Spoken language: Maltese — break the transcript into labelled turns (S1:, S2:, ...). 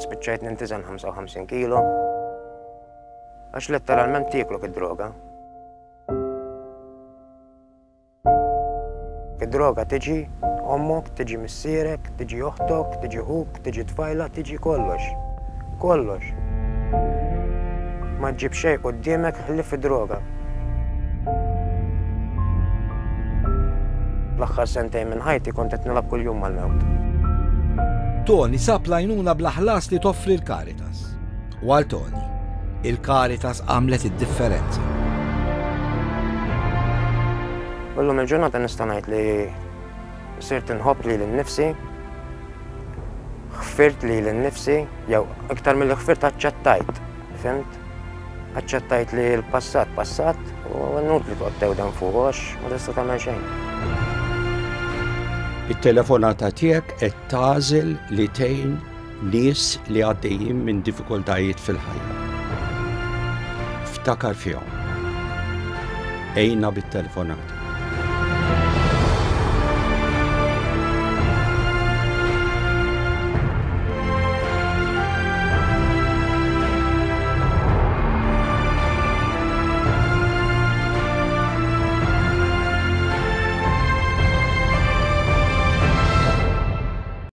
S1: spiċċajt nintizan 55 kilo. Għax letteralment tieklok id-droga. Id-droga tiġi ommok, tiġi missierek, tiġi oħtok, tiġi ħuk, tiġi tfajla, tiġi kollox. Kollox. Ma ġib xej qudiemek ħlif id-droga. L-aħħar sentejn minn ħajti kont qed nilgħab kuljum mal-mewt.
S2: Tony sab l-għajnuna bla ħlas li toffri l-Caritas. U għal Tony, il-Caritas għamlet id-differenza.
S1: Illum il-ġurnata nista' ngħid li sirt inħobb li l-nifsi, ħfirt li l-nifsi, jew iktar mill-li ħfirt aċċettajt, fimt? Aċċettajt li l-passat passat u n-nut li tqottew dan fuq ma tista' tagħmel xejn.
S3: Il-telefonata tiegħek qed tagħżel li tgħin nies li għaddejjin minn diffikultajiet fil-ħajja. Ftakar fihom. Ejna bit-telefonata.